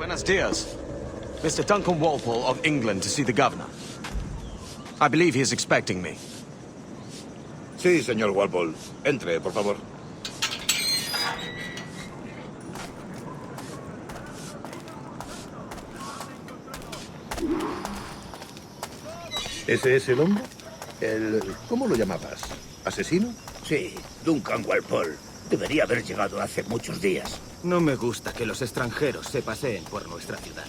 Buenos dias. Mr. Duncan Walpole of England to see the governor. I believe he is expecting me. Sí, señor Walpole. Entre, por favor. ¿Ese es el hombre? ¿Cómo lo llamabas? ¿Asesino? Sí, Duncan Walpole. Debería haber llegado hace muchos días. No me gusta que los extranjeros se paseen por nuestra ciudad.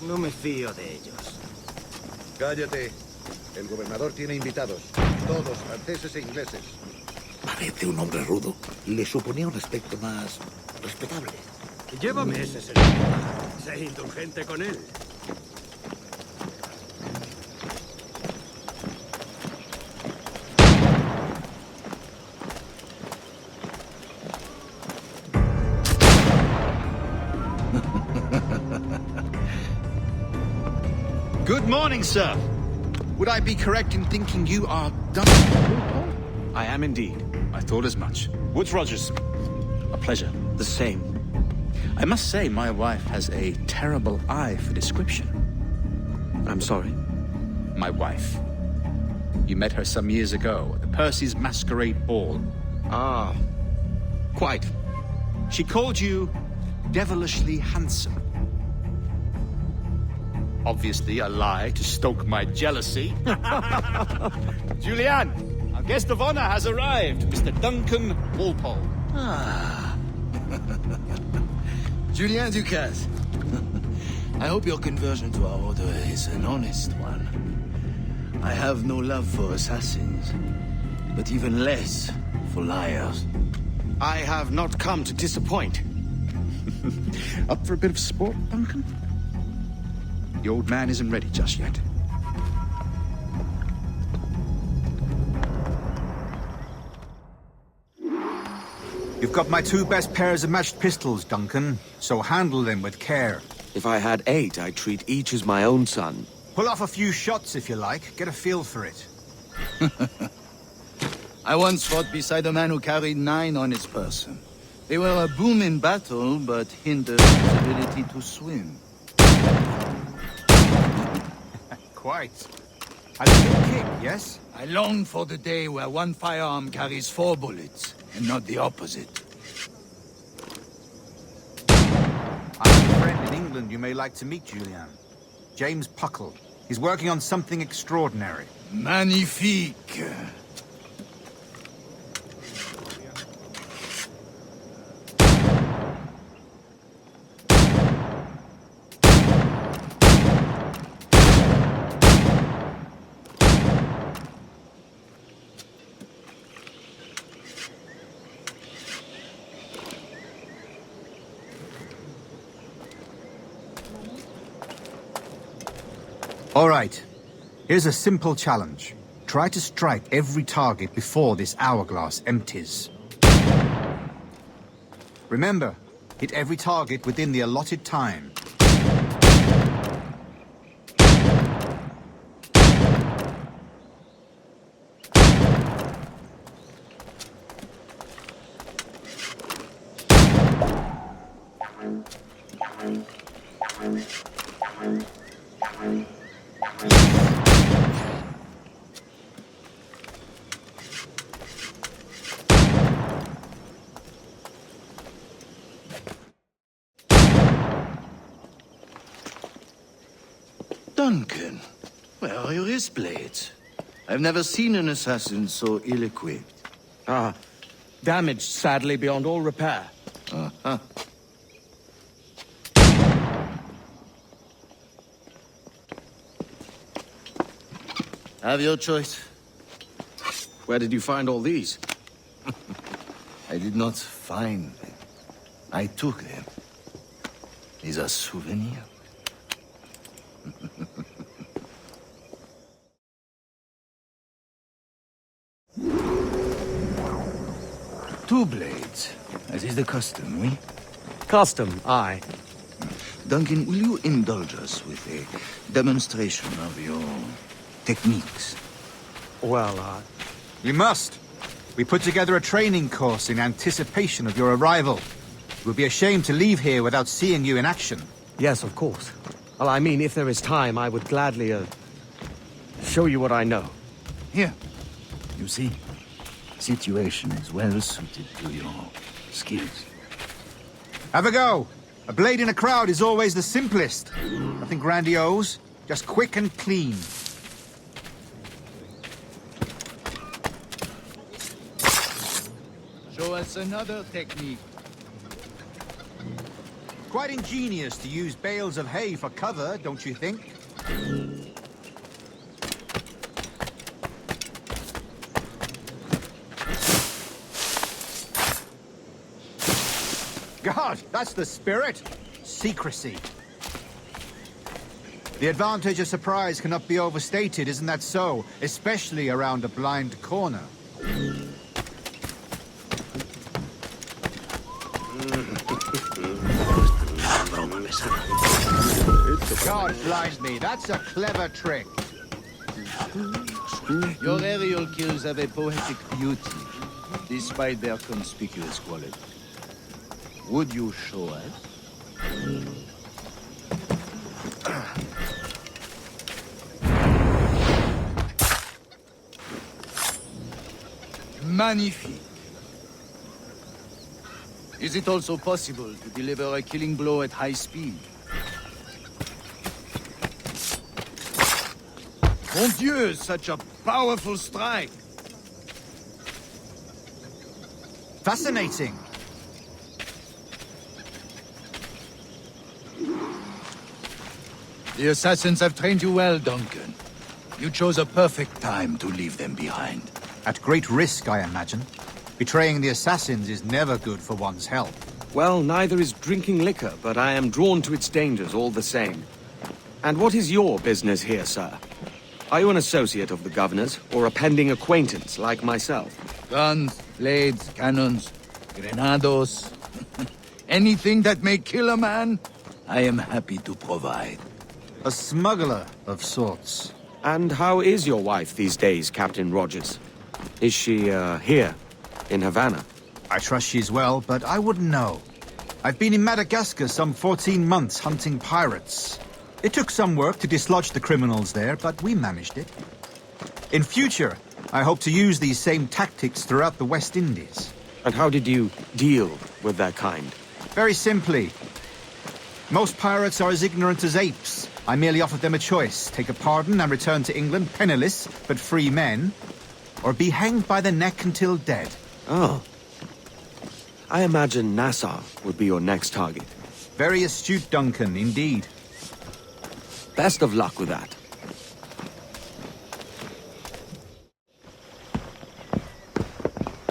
No me fío de ellos. Cállate. El gobernador tiene invitados. Todos franceses e ingleses. Parece un hombre rudo. Le suponía un aspecto más respetable. Llévame ese señor. Sé indulgente con él. Good morning, sir. Would I be correct in thinking you are Duncan? I am indeed. I thought as much. Woods Rogers. A pleasure. The same. I must say my wife has a terrible eye for description. I'm sorry. My wife. You met her some years ago at the Percy's Masquerade Ball. Ah, quite. She called you devilishly handsome. Obviously a lie to stoke my jealousy. Julianne, our guest of honor has arrived, Mr. Duncan Walpole. Ah. Julien Ducasse. I hope your conversion to our order is an honest one. I have no love for assassins, but even less for liars. I have not come to disappoint. Up for a bit of sport, Duncan? The old man isn't ready just yet. You've got my two best pairs of matched pistols, Duncan, so handle them with care. If I had 8, I'd treat each as my own son. Pull off a few shots if you like, get a feel for it. I once fought beside a man who carried 9 on his person. They were a boom in battle, but hindered his ability to swim. Quite. A good kick, yes? I long for the day where one firearm carries 4 bullets, and not the opposite. I have a friend in England you may like to meet, Julian. James Puckle. He's working on something extraordinary. Magnifique! All right. Here's a simple challenge. Try to strike every target before this hourglass empties. Remember, hit every target within the allotted time. Duncan, where are your wrist blades? I've never seen an assassin so ill-equipped. Ah, damaged sadly beyond all repair. Uh-huh. Have your choice. Where did you find all these? I did not find them. I took them. These are souvenirs. Two blades, as is the custom, oui? Custom, aye. Duncan, will you indulge us with a demonstration of your techniques? Well, We must. We put together a training course in anticipation of your arrival. It would be a shame to leave here without seeing you in action. Yes, of course. Well, I mean, if there is time, I would gladly, show you what I know. Here. You see? Situation is well suited to your skills. Have a go. A blade in a crowd is always the simplest. Nothing grandiose, just quick and clean. Show us another technique. Quite ingenious to use bales of hay for cover, don't you think? God, that's the spirit. Secrecy. The advantage of surprise cannot be overstated, isn't that so? Especially around a blind corner. God blind me, that's a clever trick. Your aerial kills have a poetic beauty, despite their conspicuous quality. Would you show us? Magnifique. Is it also possible to deliver a killing blow at high speed? Mon Dieu, such a powerful strike! Fascinating. The assassins have trained you well, Duncan. You chose a perfect time to leave them behind. At great risk, I imagine. Betraying the assassins is never good for one's health. Well, neither is drinking liquor, but I am drawn to its dangers all the same. And what is your business here, sir? Are you an associate of the governor's, or a pending acquaintance like myself? Guns, blades, cannons, grenados. Anything that may kill a man, I am happy to provide. A smuggler of sorts. And how is your wife these days, Captain Rogers? Is she, here, in Havana? I trust she's well, but I wouldn't know. I've been in Madagascar some 14 months hunting pirates. It took some work to dislodge the criminals there, but we managed it. In future, I hope to use these same tactics throughout the West Indies. And how did you deal with that kind? Very simply. Most pirates are as ignorant as apes. I merely offered them a choice. Take a pardon and return to England penniless, but free men. Or be hanged by the neck until dead. Oh. I imagine Nassau would be your next target. Very astute, Duncan, indeed. Best of luck with that.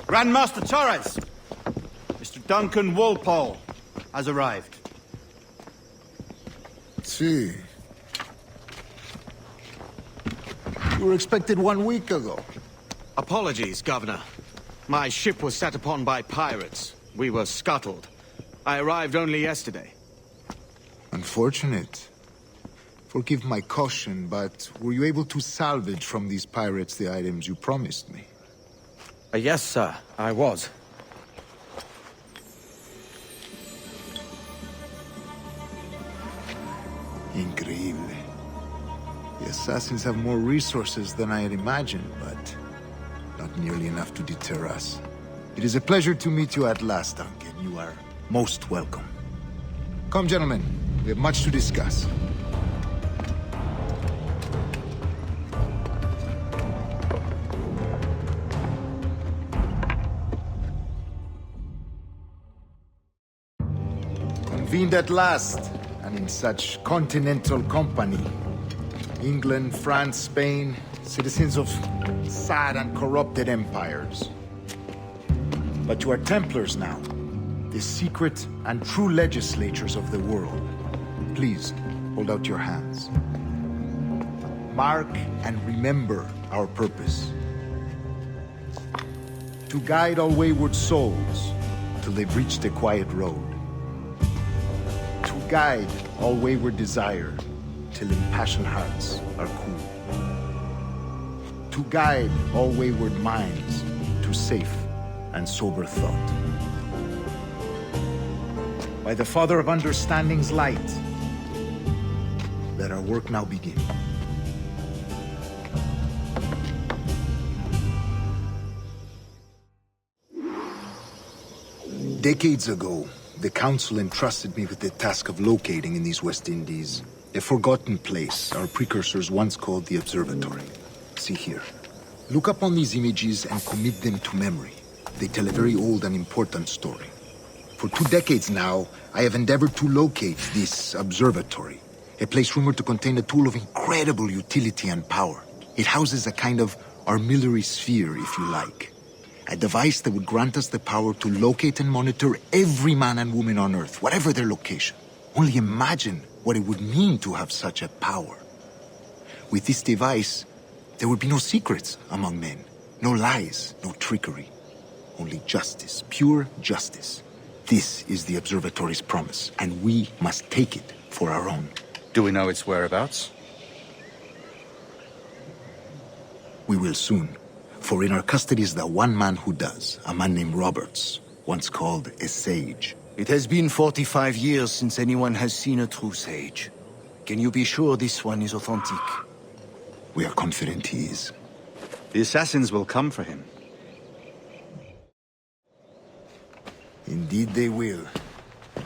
Grandmaster Torres! Mr. Duncan Walpole has arrived. See. You were expected 1 week ago. Apologies, Governor. My ship was set upon by pirates. We were scuttled. I arrived only yesterday. Unfortunate. Forgive my caution, but were you able to salvage from these pirates the items you promised me? Yes, sir, I was. Increíble. The assassins have more resources than I had imagined, but not nearly enough to deter us. It is a pleasure to meet you at last, Duncan. You are most welcome. Come, gentlemen. We have much to discuss. Convened at last, and in such continental company. England, France, Spain, citizens of sad and corrupted empires. But you are Templars now, the secret and true legislators of the world. Please, hold out your hands. Mark and remember our purpose. To guide all wayward souls till they've reached the quiet road. To guide all wayward desire till impassioned hearts are cool. To guide all wayward minds to safe and sober thought. By the Father of Understanding's light, Let our work now begin. Decades ago, the Council entrusted me with the task of locating in these West Indies a forgotten place our precursors once called the Observatory. See here. Look up on these images and commit them to memory. They tell a very old and important story. For 2 decades now, I have endeavored to locate this observatory, a place rumored to contain a tool of incredible utility and power. It houses a kind of armillary sphere, if you like. A device that would grant us the power to locate and monitor every man and woman on Earth, whatever their location. Only imagine what it would mean to have such a power. With this device, there would be no secrets among men, no lies, no trickery. Only justice, pure justice. This is the observatory's promise, and we must take it for our own. Do we know its whereabouts? We will soon. For in our custody is the one man who does, a man named Roberts, once called a sage. It has been 45 years since anyone has seen a true sage. Can you be sure this one is authentic? We are confident he is. The assassins will come for him. Indeed they will.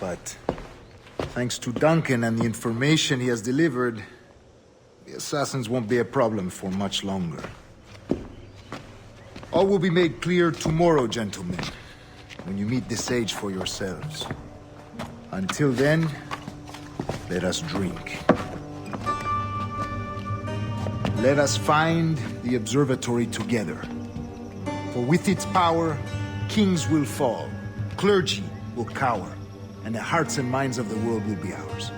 But thanks to Duncan and the information he has delivered, the assassins won't be a problem for much longer. All will be made clear tomorrow, gentlemen, when you meet the sage for yourselves. Until then, let us drink. Let us find the observatory together. For with its power, kings will fall, clergy will cower, and the hearts and minds of the world will be ours.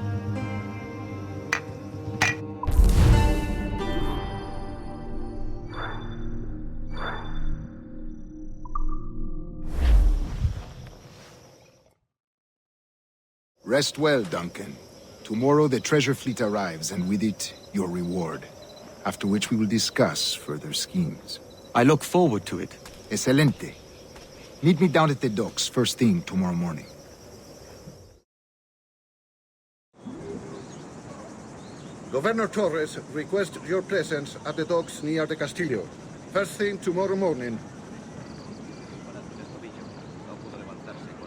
Rest well, Duncan. Tomorrow the treasure fleet arrives, and with it, your reward. After which we will discuss further schemes. I look forward to it. Excelente. Meet me down at the docks first thing tomorrow morning. Governor Torres requests your presence at the docks near the Castillo. First thing tomorrow morning.